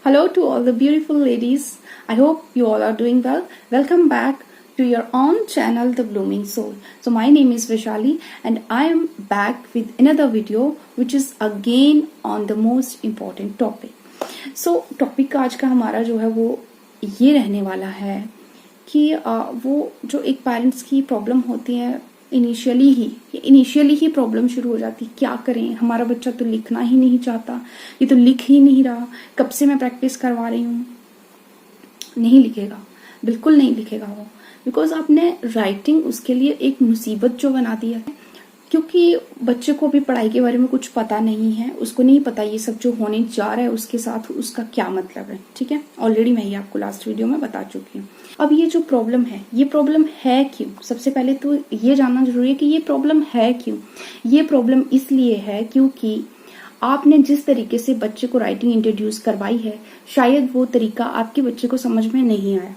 Hello to all the beautiful ladies. I hope you all are doing well. Welcome back to your own channel, The Blooming Soul. So my name is Vishali and I am back with another video which is again on the most important topic. So topic आज का हमारा जो है वो ये रहने वाला है कि वो जो एक पेरेंट्स की प्रॉब्लम होती है इनिशियली ही प्रॉब्लम शुरू हो जाती है। क्या करें, हमारा बच्चा तो लिखना ही नहीं चाहता, ये तो लिख ही नहीं रहा, कब से मैं प्रैक्टिस करवा रही हूँ, नहीं लिखेगा, बिल्कुल नहीं लिखेगा वो, बिकॉज आपने राइटिंग उसके लिए एक मुसीबत जो बना दिया है। क्योंकि बच्चे को अभी पढ़ाई के बारे में कुछ पता नहीं है, उसको नहीं पता ये सब जो होने जा रहा है उसके साथ उसका क्या मतलब है। ठीक है, ऑलरेडी मैं ये आपको लास्ट वीडियो में बता चुकी हूँ। अब ये जो प्रॉब्लम है, ये प्रॉब्लम है क्यों? सबसे पहले तो ये जानना जरूरी है कि ये प्रॉब्लम है क्यों। ये प्रॉब्लम इसलिए है क्योंकि आपने जिस तरीके से बच्चे को राइटिंग इंट्रोड्यूस करवाई है, शायद वो तरीका आपके बच्चे को समझ में नहीं आया।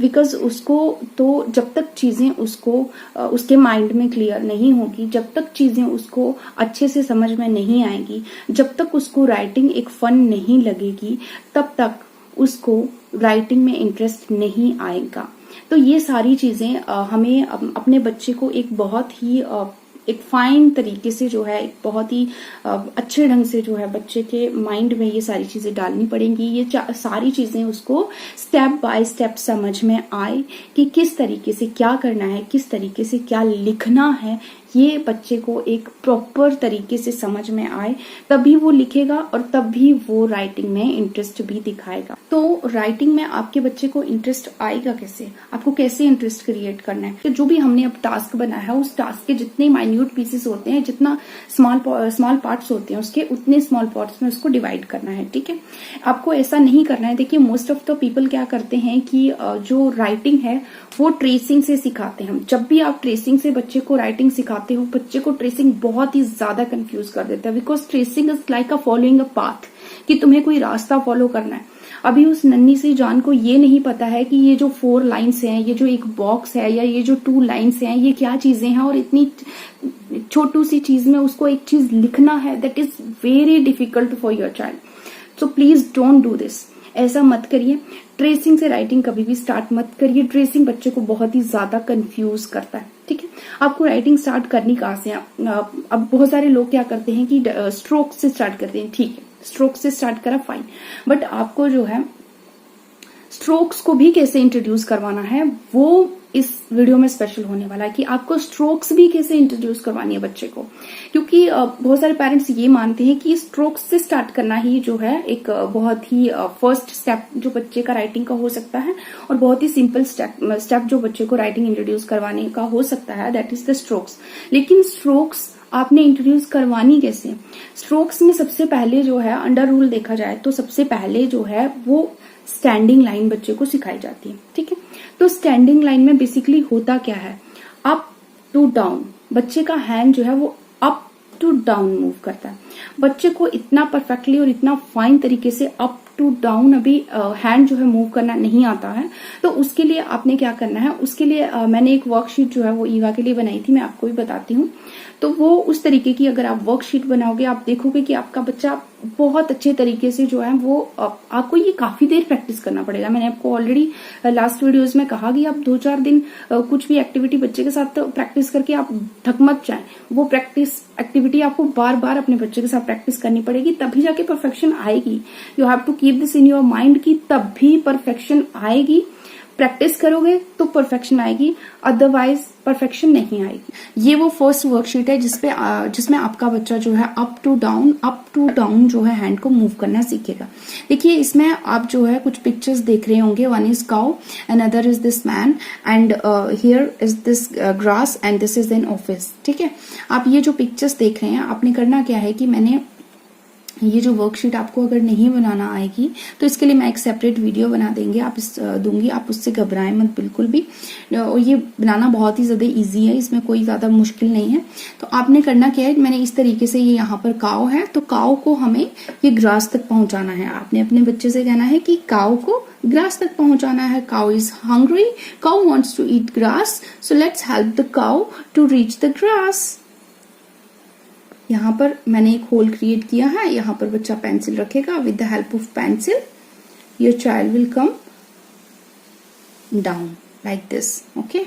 बिकॉज उसको तो जब तक चीजें उसको उसके माइंड में क्लियर नहीं होगी, जब तक चीजें उसको अच्छे से समझ में नहीं आएगी, जब तक उसको राइटिंग एक फन नहीं लगेगी, तब तक उसको राइटिंग में इंटरेस्ट नहीं आएगा। तो ये सारी चीजें हमें अपने बच्चे को एक बहुत ही एक फाइन तरीके से जो है, एक बहुत ही अच्छे ढंग से जो है बच्चे के माइंड में ये सारी चीजें डालनी पड़ेंगी। ये सारी चीजें उसको स्टेप बाय स्टेप समझ में आए कि किस तरीके से क्या करना है, किस तरीके से क्या लिखना है। ये बच्चे को एक प्रॉपर तरीके से समझ में आए, तभी वो लिखेगा और तभी वो राइटिंग में इंटरेस्ट भी दिखाएगा। तो राइटिंग में आपके बच्चे को इंटरेस्ट आएगा कैसे? आपको कैसे इंटरेस्ट क्रिएट करना है? कि जो भी हमने अब टास्क बनाया है, उस टास्क के जितने माइन्यूट पीसेस होते हैं, जितना स्मॉल पार्ट्स होते हैं उसके, उतने स्मॉल पार्ट्स में उसको डिवाइड करना है। ठीक है, आपको ऐसा नहीं करना है। देखिए, मोस्ट ऑफ द पीपल क्या करते हैं कि जो राइटिंग है वो ट्रेसिंग से सिखाते हैं। जब भी आप ट्रेसिंग से बच्चे को राइटिंग सिखाते हो, बच्चे को ट्रेसिंग बहुत ही ज्यादा कंफ्यूज कर देता है। Because tracing is like a following a path, कि तुम्हें कोई रास्ता फॉलो करना है। अभी उस नन्ही सी जान को ये नहीं पता है कि ये जो 4 लाइन्स हैं, ये जो एक बॉक्स है, या ये जो 2 लाइन्स हैं, ये क्या चीजें हैं, और इतनी छोटू सी चीज में उसको एक चीज लिखना है। That is very difficult for your child. So please don't do this. ऐसा मत करिए। ट्रेसिंग से राइटिंग कभी भी स्टार्ट मत करिए। ट्रेसिंग बच्चे को बहुत ही ज्यादा कंफ्यूज करता है। ठीक है, आपको राइटिंग स्टार्ट करनी कहाँ से? अब बहुत सारे लोग क्या करते हैं कि स्ट्रोक से स्टार्ट करते हैं। ठीक है, स्ट्रोक से स्टार्ट करा, फाइन, बट आपको जो है स्ट्रोक्स को भी कैसे इंट्रोड्यूस करवाना है वो इस वीडियो में स्पेशल होने वाला है कि आपको स्ट्रोक्स भी कैसे इंट्रोड्यूस करवानी है बच्चे को। क्योंकि बहुत सारे पेरेंट्स ये मानते हैं कि स्ट्रोक्स से स्टार्ट करना ही जो है एक बहुत ही फर्स्ट स्टेप जो बच्चे का राइटिंग का हो सकता है, और बहुत ही सिंपल स्टेप जो बच्चे को राइटिंग इंट्रोड्यूस करवाने का हो सकता है, दैट इज द स्ट्रोक्स। लेकिन स्ट्रोक्स आपने इंट्रोड्यूस करवानी कैसे? स्ट्रोक्स में सबसे पहले जो है, अंडर रूल देखा जाए तो सबसे पहले जो है वो स्टैंडिंग लाइन बच्चे को सिखाई जाती है। ठीक है, तो स्टैंडिंग लाइन में बेसिकली होता क्या है? Up to down. बच्चे का हैंड जो है वो अप टू डाउन मूव करता है। बच्चे को इतना परफेक्टली और इतना फाइन तरीके से अप टू डाउन अभी हैंड जो है मूव करना नहीं आता है। तो उसके लिए आपने क्या करना है? उसके लिए मैंने एक वर्कशीट जो है वो ईवा के लिए बनाई थी, मैं आपको भी बताती हूँ। तो वो उस तरीके की अगर आप वर्कशीट बनाओगे, आप देखोगे कि आपका बच्चा बहुत अच्छे तरीके से जो है वो आपको ये काफी देर प्रैक्टिस करना पड़ेगा। मैंने आपको ऑलरेडी लास्ट वीडियोस में कहा कि आप 2-4 दिन कुछ भी एक्टिविटी बच्चे के साथ प्रैक्टिस करके आप थक मत जाएं। वो प्रैक्टिस एक्टिविटी आपको बार बार अपने बच्चे के साथ प्रैक्टिस करनी पड़ेगी, तभी जाके परफेक्शन आएगी। You have to keep this in your mind कि तभी परफेक्शन आएगी। प्रैक्टिस करोगे तो परफेक्शन आएगी, अदरवाइज परफेक्शन नहीं आएगी। ये वो फर्स्ट वर्कशीट है जिसमें आपका बच्चा जो है अप टू डाउन जो है हैंड को मूव करना सीखेगा। देखिए, इसमें आप जो है कुछ पिक्चर्स देख रहे होंगे। One is cow, another is this man, and here is this grass, and this is an office. ठीक है, आप ये जो पिक्चर्स देख रहे हैं, आपने करना क्या है कि मैंने ये जो वर्कशीट आपको अगर नहीं बनाना आएगी तो इसके लिए मैं एक सेपरेट वीडियो बना दूंगी। आप उससे घबराएं मत बिल्कुल भी। और ये बनाना बहुत ही ज्यादा इजी है, इसमें कोई ज्यादा मुश्किल नहीं है। तो आपने करना क्या है, मैंने इस तरीके से, ये यहाँ पर काव है, तो काव को हमें ये ग्रास तक पहुंचाना है। आपने अपने बच्चे से कहना है कि काव को ग्रास तक पहुंचाना है। Cow is hungry, cow wants to eat grass, so let's help the cow to reach the grass. यहाँ पर मैंने एक होल क्रिएट किया है, यहाँ पर बच्चा पेंसिल रखेगा with the help of pencil. your child will come down like this. Okay,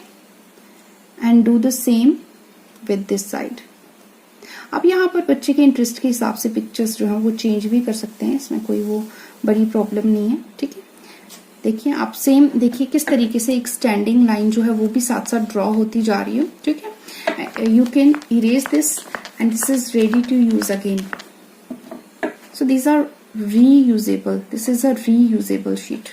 and do the same with this side. अब यहाँ पर बच्चे के इंटरेस्ट के हिसाब से पिक्चर्स जो है वो चेंज भी कर सकते हैं, इसमें कोई वो बड़ी प्रॉब्लम नहीं है। ठीक है, देखिए आप सेम देखिए किस तरीके से एक स्टैंडिंग लाइन जो है वो भी साथ साथ ड्रॉ होती जा रही है। ठीक है, you can erase this and this is ready to use again. So these are reusable, this is a reusable sheet.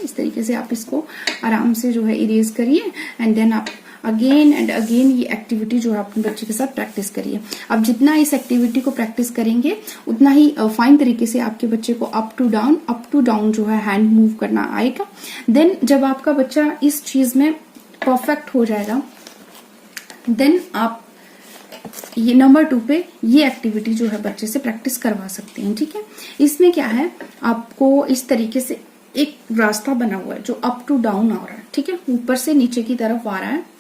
इस तरीके से आप इसको आराम से जो है इरेज करिए एंड देन आप अगेन एंड अगेन ये एक्टिविटी जो है अपने बच्चे के साथ प्रैक्टिस करिए। अब जितना इस एक्टिविटी को प्रैक्टिस करेंगे उतना ही फाइन तरीके से आपके बच्चे को अप टू डाउन जो है हैंड मूव करना आएगा। देन जब आपका बच्चा इस चीज में परफेक्ट हो जाएगा, देन आप ये नंबर 2 पे ये एक्टिविटी जो है बच्चे से प्रैक्टिस करवा सकते हैं। ठीक है, इसमें क्या है, आपको इस तरीके से एक रास्ता बना हुआ है जो अप टू डाउन आ रहा है। ठीक है, ऊपर से नीचे की तरफ आ रहा है,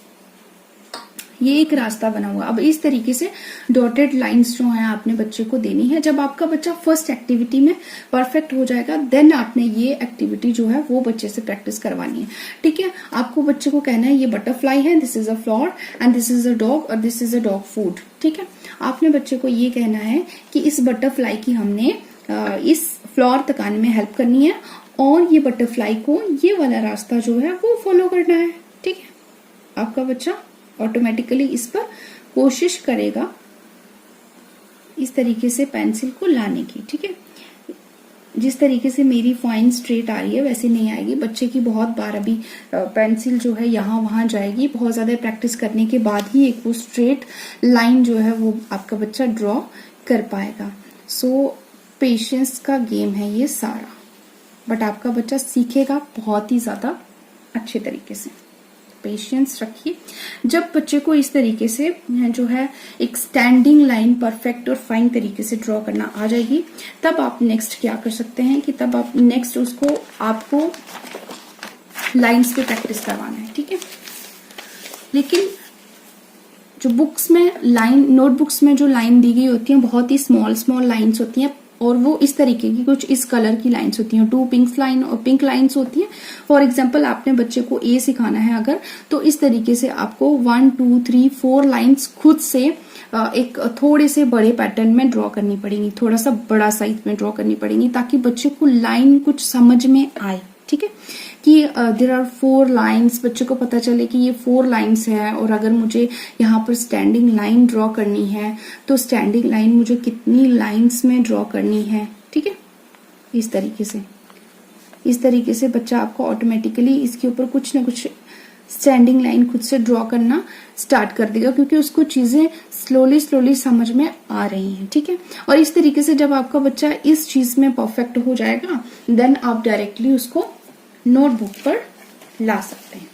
ये एक रास्ता बना हुआ। अब इस तरीके से डॉटेड लाइंस जो है आपने बच्चे को देनी है। जब आपका बच्चा फर्स्ट एक्टिविटी में परफेक्ट हो जाएगा, देन आपने ये एक्टिविटी जो है वो बच्चे से प्रैक्टिस करवानी है। ठीक है, आपको बच्चे को कहना है ये बटरफ्लाई है, this is a flower and this is a dog और this is a dog food. ठीक है, आपने बच्चे को ये कहना है कि इस बटरफ्लाई की हमने इस फ्लावर तक आने में हेल्प करनी है और ये बटरफ्लाई को ये वाला रास्ता जो है वो फॉलो करना है। ठीक है, आपका बच्चा ऑटोमेटिकली इस पर कोशिश करेगा इस तरीके से पेंसिल को लाने की। ठीक है, जिस तरीके से मेरी फाइन स्ट्रेट आ रही है वैसे नहीं आएगी। बच्चे की बहुत बार अभी पेंसिल जो है यहाँ वहां जाएगी, बहुत ज्यादा प्रैक्टिस करने के बाद ही एक वो स्ट्रेट लाइन जो है वो आपका बच्चा ड्रॉ कर पाएगा। सो पेशेंस का गेम है ये सारा, बट आपका बच्चा सीखेगा बहुत ही ज्यादा अच्छे तरीके से। पेशेंस रखिए। जब बच्चे को इस तरीके से जो है एक स्टैंडिंग लाइन परफेक्ट और फाइन तरीके से ड्रॉ करना आ जाएगी, तब आप नेक्स्ट क्या कर सकते हैं कि तब आप नेक्स्ट उसको आपको लाइंस पे प्रैक्टिस करवाना है। ठीक है, लेकिन जो बुक्स में लाइन, नोटबुक्स में जो लाइन दी गई होती है बहुत ही स्मॉल लाइंस होती हैं और वो इस तरीके की कुछ इस कलर की लाइंस होती हैं, 2 पिंक लाइन और पिंक लाइंस होती हैं। फॉर एग्जांपल आपने बच्चे को ए सिखाना है अगर, तो इस तरीके से आपको 1 2 3 4 लाइंस खुद से एक थोड़े से बड़े पैटर्न में ड्रॉ करनी पड़ेंगी, थोड़ा सा बड़ा साइज में ड्रॉ करनी पड़ेंगी ताकि बच्चे को लाइन कुछ समझ में आए। ठीक है, कि देयर आर 4 लाइंस, बच्चे को पता चले कि ये 4 लाइंस है और अगर मुझे यहाँ पर स्टैंडिंग लाइन ड्रॉ करनी है तो स्टैंडिंग लाइन मुझे कितनी लाइंस में ड्रॉ करनी है। ठीक है, इस तरीके से बच्चा आपको ऑटोमेटिकली इसके ऊपर कुछ ना कुछ स्टैंडिंग लाइन खुद से ड्रॉ करना स्टार्ट कर देगा, क्योंकि उसको चीजें स्लोली समझ में आ रही हैं। ठीक है, और इस तरीके से जब आपका बच्चा इस चीज में परफेक्ट हो जाएगा, देन आप डायरेक्टली उसको नोटबुक पर ला सकते हैं।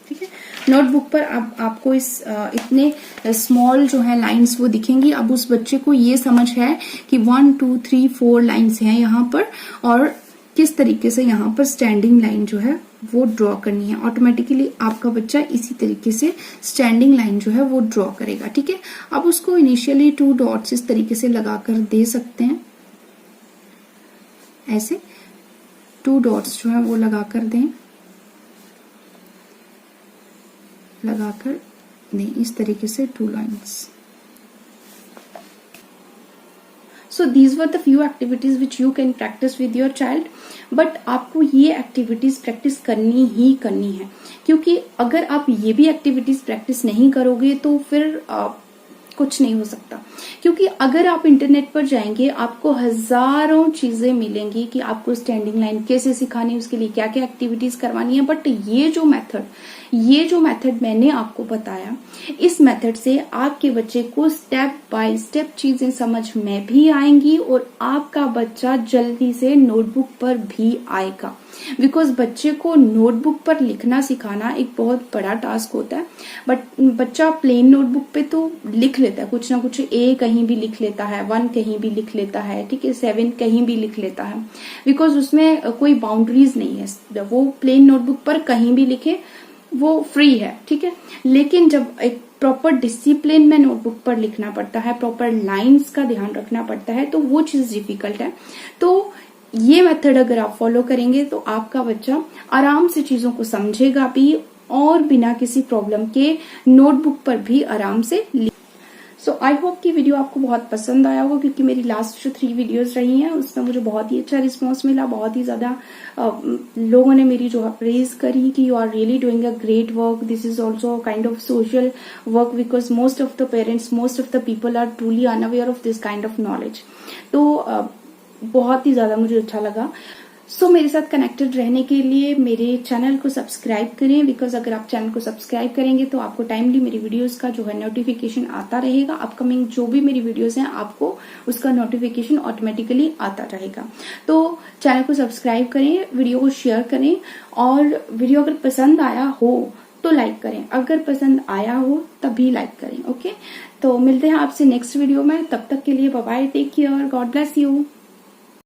ठीक है, नोटबुक पर आपको इस इतने स्मॉल जो है लाइंस वो दिखेंगी। अब उस बच्चे को ये समझ है कि 1 2 3 4 लाइंस हैं यहाँ पर और किस तरीके से यहाँ पर स्टैंडिंग लाइन जो है वो ड्रॉ करनी है। ऑटोमेटिकली आपका बच्चा इसी तरीके से स्टैंडिंग लाइन जो है वो ड्रॉ करेगा। ठीक है, अब उसको इनिशियली 2 डॉट्स इस तरीके से लगाकर दे सकते हैं, ऐसे 2 डॉट्स जो है वो लगाकर दें, इस तरीके से 2 lines. So these were the few activities which you can practice with your child, but आपको ये activities practice करनी ही करनी है, क्योंकि अगर आप ये भी activities practice नहीं करोगे तो फिर कुछ नहीं हो सकता। क्योंकि अगर आप इंटरनेट पर जाएंगे आपको हजारों चीजें मिलेंगी कि आपको स्टैंडिंग लाइन कैसे सिखानी है, उसके लिए क्या क्या एक्टिविटीज करवानी है, बट ये जो मेथड मैंने आपको बताया, इस मेथड से आपके बच्चे को स्टेप बाय स्टेप चीजें समझ में भी आएंगी और आपका बच्चा जल्दी से नोटबुक पर भी आएगा। बिकॉज बच्चे को नोटबुक पर लिखना सिखाना एक बहुत बड़ा टास्क होता है, बट बच्चा प्लेन नोटबुक पे तो लिख लेता है, कुछ ना कुछ, ए कहीं भी लिख लेता है, 1 कहीं भी लिख लेता है, ठीक है, 7 कहीं भी लिख लेता है, बिकॉज उसमें कोई बाउंड्रीज नहीं है। वो प्लेन नोटबुक पर कहीं भी लिखे, वो फ्री है। ठीक है, लेकिन जब एक प्रॉपर डिसिप्लिन में नोटबुक पर लिखना पड़ता है, प्रॉपर लाइंस का ध्यान रखना पड़ता है, तो वो चीज डिफिकल्ट है। तो ये मेथड अगर आप फॉलो करेंगे तो आपका बच्चा आराम से चीजों को समझेगा भी और बिना किसी प्रॉब्लम के नोटबुक पर भी आराम से सो आई होप कि वीडियो आपको बहुत पसंद आया होगा, क्योंकि मेरी लास्ट जो 3 वीडियोस रही हैं उसमें मुझे बहुत ही अच्छा रिस्पॉन्स मिला। बहुत ही ज्यादा लोगों ने मेरी जो प्रेज करी कि you are really doing a great work, this is also kind of social work, because most of the parents, most of the people are truly unaware of this kind of knowledge. तो बहुत ही ज्यादा मुझे अच्छा लगा। सो मेरे साथ connected रहने के लिए मेरे चैनल को सब्सक्राइब करें, बिकॉज अगर आप चैनल को सब्सक्राइब करेंगे तो आपको टाइमली मेरी वीडियोस का जो है नोटिफिकेशन आता रहेगा। अपकमिंग जो भी मेरी वीडियोस हैं आपको उसका नोटिफिकेशन ऑटोमेटिकली आता रहेगा। तो चैनल को सब्सक्राइब करें, वीडियो को शेयर करें, और वीडियो अगर पसंद आया हो तो लाइक करें, अगर पसंद आया हो तभी लाइक करें। ओके, तो मिलते हैं आपसे नेक्स्ट वीडियो में, तब तक के लिए bye bye, take care, God bless you.